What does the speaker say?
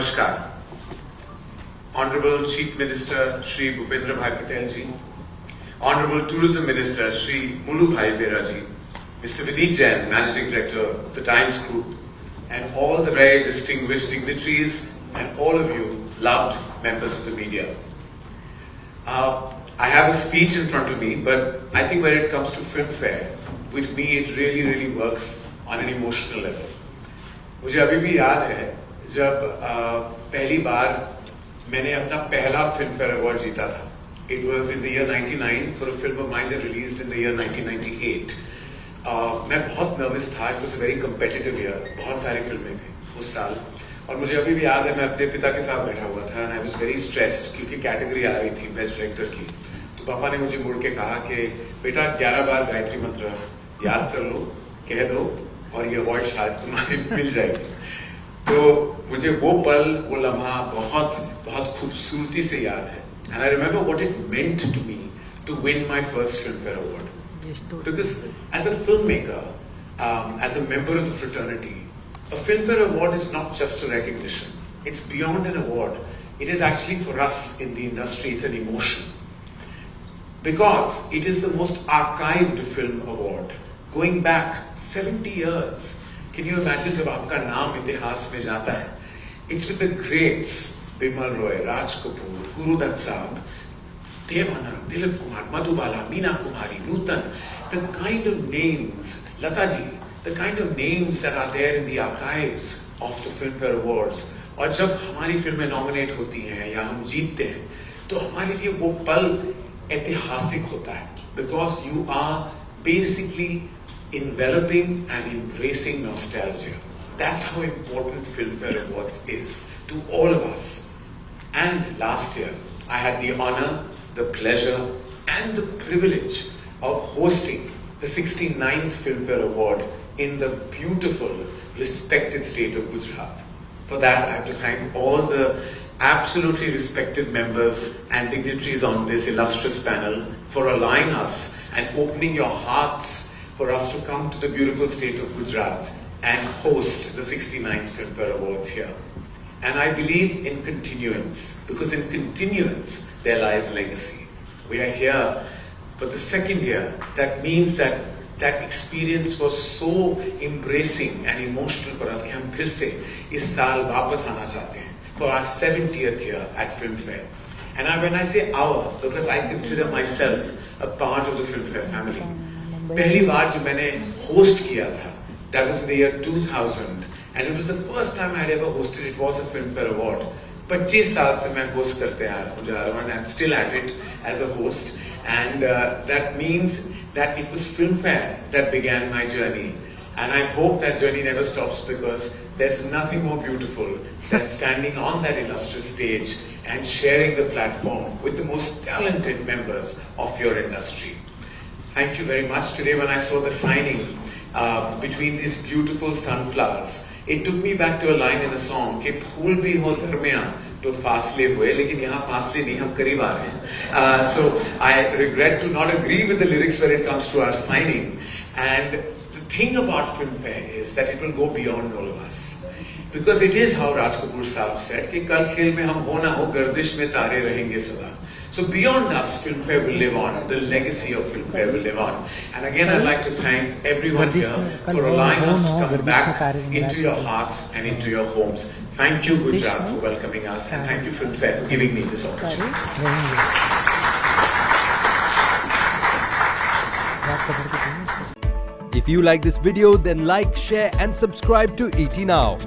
Namaskar. Honorable Chief Minister Shri Bhupendra Bhai Patel ji, Honorable Tourism Minister Shri Mulu Bhai Bera ji, Mr. Vineet Jain, Managing Director of the Times Group, and all the very distinguished dignitaries and all of you loved members of the media. I have a speech in front of me, but I think when it comes to Filmfare, with me it really works on an emotional level. मुझे अभी भी याद है जब पहली बार मैंने अपना पहला फिल्मफेयर अवार्ड जीता था. It was in the year 99 for a film of mine that released in the year 1998. मैं बहुत नर्वस था. It was a very competitive year. बहुत सारी फिल्में थी उस साल और मुझे अभी भी याद है मैं अपने पिता के साथ बैठा हुआ था and I was very stressed क्योंकि कैटेगरी आ रही थी बेस्ट डायरेक्टर की. तो पापा ने मुझे मुड़ के कहा कि बेटा 11 बार गायत्री मंत्र याद कर लो, कह दो और ये अवार्ड शायद तुम्हारे मिल जाएगी. तो मुझे वो पल, वो लम्हा बहुत खूबसूरती से याद है. And I remember what it meant to me to win my first Filmfare Award. Because as a filmmaker, as a member of the fraternity, a Filmfare Award is not just a recognition. It's beyond an award. It is actually for us in the industry, it's an emotion. Because it is the most archived film award, going back 70 years. Can you imagine जब आपका नाम इतिहास में जाता है? It's with the greats, Bimal Roy, Raj Kapoor, Guru Dutt Saab, Dev Anand, Dilip Kumar, Madhubala, Meena Kumari, Nutan, the kind of names, Lata ji, the kind of names that are there in the archives of the Filmfare Awards. और जब हमारी फिल्में nominate होती हैं या हम जीतते हैं, तो हमारे लिए वो पल ऐतिहासिक होता है. Because you are basically enveloping and embracing nostalgia. That's how important Filmfare Awards is to all of us. And last year, I had the honor, the pleasure, and the privilege of hosting the 69th Filmfare Award in the beautiful, respected state of Gujarat. For that, I have to thank all the absolutely respected members and dignitaries on this illustrious panel for allowing us and opening your hearts for us to come to the beautiful state of Gujarat and host the 69th Filmfare Awards here. And I believe in continuance, because in continuance there lies legacy. We are here for the second year. That means that that experience was so embracing and emotional for us कि हम फिर से इस साल वापस आना चाहते हैं for our 70th year at Filmfare. And when I say our, because I consider myself a part of the Filmfare family. पहली बार जो मैंने होस्ट किया था, that was in the year 2000, and it was the first time I had ever hosted. It was a Filmfare Award. 25 साल से मैं host करते आ रहा हूँ and I'm still at it as a host. And that means that it was Filmfare that began my journey. And I hope that journey never stops, because there's nothing more beautiful than standing on that illustrious stage and sharing the platform with the most talented members of your industry. Thank you very much. Today when I saw the signing between these beautiful sunflowers, it took me back to a line in a song कि फूल भी हो दरमियाँ तो फासले हुए, लेकिन यहाँ फासले नहीं, हम करीब आ रहे हैं. So I regret to not agree with the lyrics when it comes to our signing. And the thing about Filmfare is that it will go beyond all of us. Because it is how Raj Kapoor Saab said कि कल खेल में हम हो ना हो, गर्दिश में तारे रहेंगे सदा. So beyond us, Filmfare will live on. The legacy of Filmfare will live on. And again, I'd like to thank everyone here for allowing us to come back into your hearts and into your homes. Thank you, Gujarat, for welcoming us, and thank you, Filmfare, for giving me this opportunity. If you like this video, then like, share and subscribe to ET Now.